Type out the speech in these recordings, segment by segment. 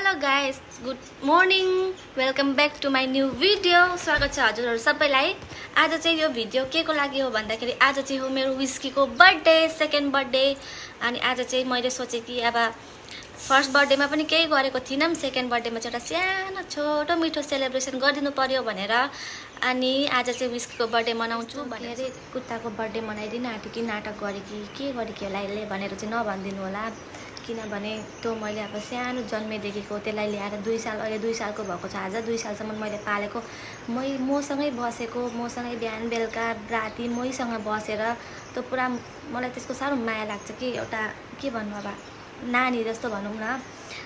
Hello guys, good morning, welcome back to my new video. स्वागत छ हजुरहरू सबैलाई। आज चाहिँ यो भिडियो के को लागि हो भन्दाखेरि आज चाहिँ हो मेरो विस्कीको बर्थडे, सेकेन्ड बर्थडे। अनि आज चाहिँ मैले सोचेँ कि अब फर्स्ट बर्थडेमा पनि केही गरेको थिइनँ, सेकेन्ड बर्थडेमा चाहिँ एउटा सानो छोटो मिठो सेलिब्रेसन गरिदिनु पर्यो भनेर अनि आज चाहिँ विस्कीको बर्थडे मनाउँछु भनेर कुत्ताको बर्थडे मनाइदिन आँटेँ कि नाटक गरेँ कि के गरेँ कि होला यसले भनेर चाहिँ नभनिदिनु होला, किनभने त्यो मैले अब सानो जन्मेदेखिको त्यसलाई ल्याएर 2 साल, अहिले 2 सालको भएको छ। आज 2 सालसम्म मैले पालेको, मसँगै बसेको, मसँगै बिहान बेलुका राति मैसँग बसेर त्यो पुरा मलाई त्यसको साह्रो माया लाग्छ कि एउटा के भन्नु, अब नानी जस्तो भनौँ न,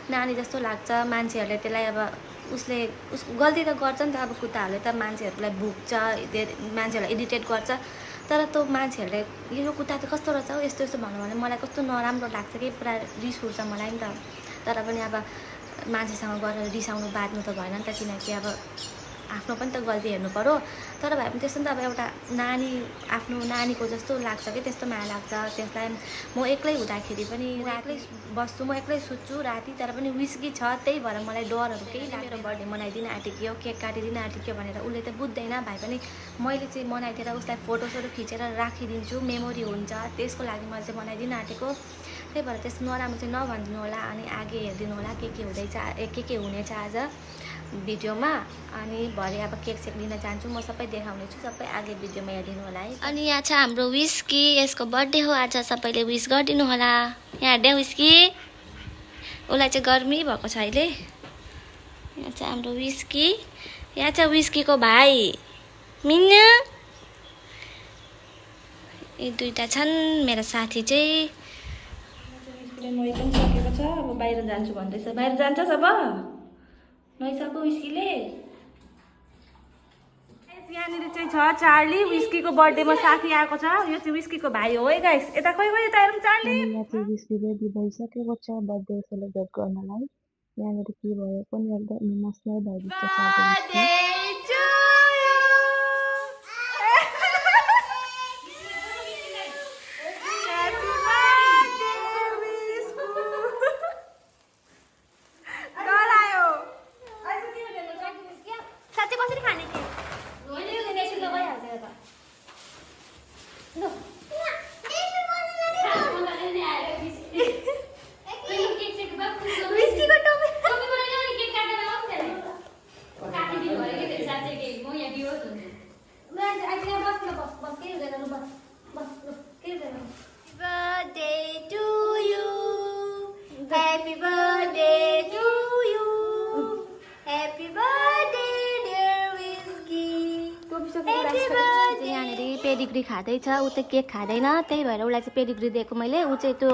नानी जस्तो लाग्छ। मान्छेहरूले त्यसलाई अब उसले गल्ती त गर्छ नि त, अब कुत्ताहरूले त मान्छेहरूलाई भुक्छ, मान्छेहरूलाई इरिटेट गर्छ, तर त्यो मान्छेहरूले यो कुत्ता त कस्तो रहेछ हौ यस्तो यस्तो भन्नु भने मलाई कस्तो नराम्रो लाग्छ कि पुरा रिस उठ्छ मलाई नि त। तर पनि अब मान्छेसँग गएर रिसाउनु बाध्नु त भएन नि त, किनकि अब आफ्नो पनि त गल्ती हेर्नु पर्यो। तर भए पनि त्यस्तो नि त अब एउटा नानी, आफ्नो नानीको जस्तो लाग्छ कि त्यस्तो माया लाग्छ त्यसलाई। म एक्लै हुँदाखेरि पनि एक्लै बस्छु, म एक्लै सुत्छु राति, तर पनि विस्की छ, त्यही भएर मलाई डरहरू केही लागेर बर्थडे मनाइदिन आँटेको, केक काटिदिन आँटेको भनेर उसले त बुझ्दैन। भाइ पनि मैले चाहिँ मनाइदिएर उसलाई फोटोसोटो खिचेर राखिदिन्छु, मेमोरी हुन्छ, त्यसको लागि मैले चाहिँ मनाइदिन आँटेको। त्यही भएर त्यस्तो नराम्रो चाहिँ नभनिदिनु होला अनि आगे हेरिदिनु होला के हुँदैछ, के हुनेछ आज भिडियोमा। अनि भरे अब केक सेक लिन जान्छु, म सबै देखाउने छु, सबै आगे भिडियोमा हेरिदिनु होला है। अनि यहाँ छ हाम्रो विस्की, यसको बर्थडे हो आज, सबैले विस गरिदिनु होला। यहाँ हेर्दै विस्की, उसलाई चाहिँ गर्मी भएको छ अहिले। यहाँ छ हाम्रो विस्की, यहाँ छ विस्कीको भाइ मिन्नु, यी दुईटा छन् मेरो साथी चाहिँ। म एकदम सकेको छ, अब बाहिर जान्छु भन्दैछ। बाहिर जान्छस् अब नैसक्यो विस्कीले। यहाँनिर चाहिँ छ चार्ली, विस्कीको बर्थडेमा साथी आएको छ, यो चाहिँ विस्कीको भाइ हो है गाइस। यता खोइ यता हेरौँ चार्ली। यहाँ चाहिँ विस्की रेडी भइसकेको छ बर्थडे सेलिब्रेट गर्नलाई। यहाँनिर के भयो पनि एकदम इमोसनल भइरहेको छ आज whisky. Happy birthday to you. Happy birthday dear whiskey. Happy birthday. यहाँनिर पेडिग्री खाँदैछ, ऊ त केक खाँदैन, त्यही भएर उसलाई चाहिँ पेडिग्री दिएको मैले। ऊ चाहिँ त्यो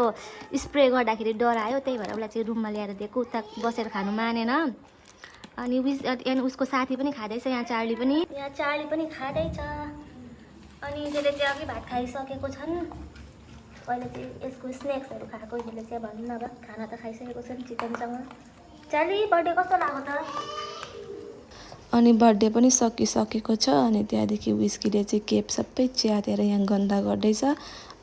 स्प्रे गर्दाखेरि डरायो, त्यही भएर उसलाई चाहिँ रुममा ल्याएर दिएको, उता बसेर खानु मानेन। अनि उसको साथी पनि खाँदैछ, यहाँ चार्ली पनि खाँदैछ। अनि यसले चाहिँ अघि भात खाइसकेको छन्, अहिले चाहिँ यसको स्न्याक्सहरू खाएको, यसले चाहिँ भनौँ न अब खाना त खाइसकेको छन् चिकनसँग। चार्ली बर्थडे कस्तो लाग्यो त? अनि बर्थडे पनि सकिसकेको छ। अनि त्यहाँदेखि विस्कीले चाहिँ केक सबै च्यातेर यहाँ गन्दा गर्दैछ।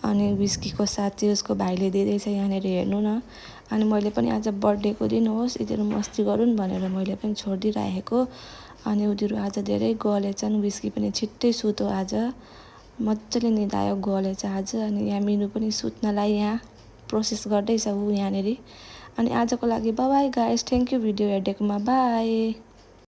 अनि विस्कीको साथ चाहिँ उसको भाइले दिँदैछ, यहाँनिर हेर्नु न। अनि मैले पनि आज बर्थडेको दिन होस् यिनीहरू मस्ती गरून् भनेर मैले पनि छोडिदिइराखेको। अनि उनीहरू आज धेरै गलेछन्, विस्की पनि छिट्टै सुत्यो आज, मजाले निदायो, गलेछ आज। अनि यहाँ मिनु पनि सुत्नलाई यहाँ प्रोसेस गर्दैछ ऊ यहाँनिर। अनि आजको लागि bye guys, thank you video हेरिदिएकोमा, बाई।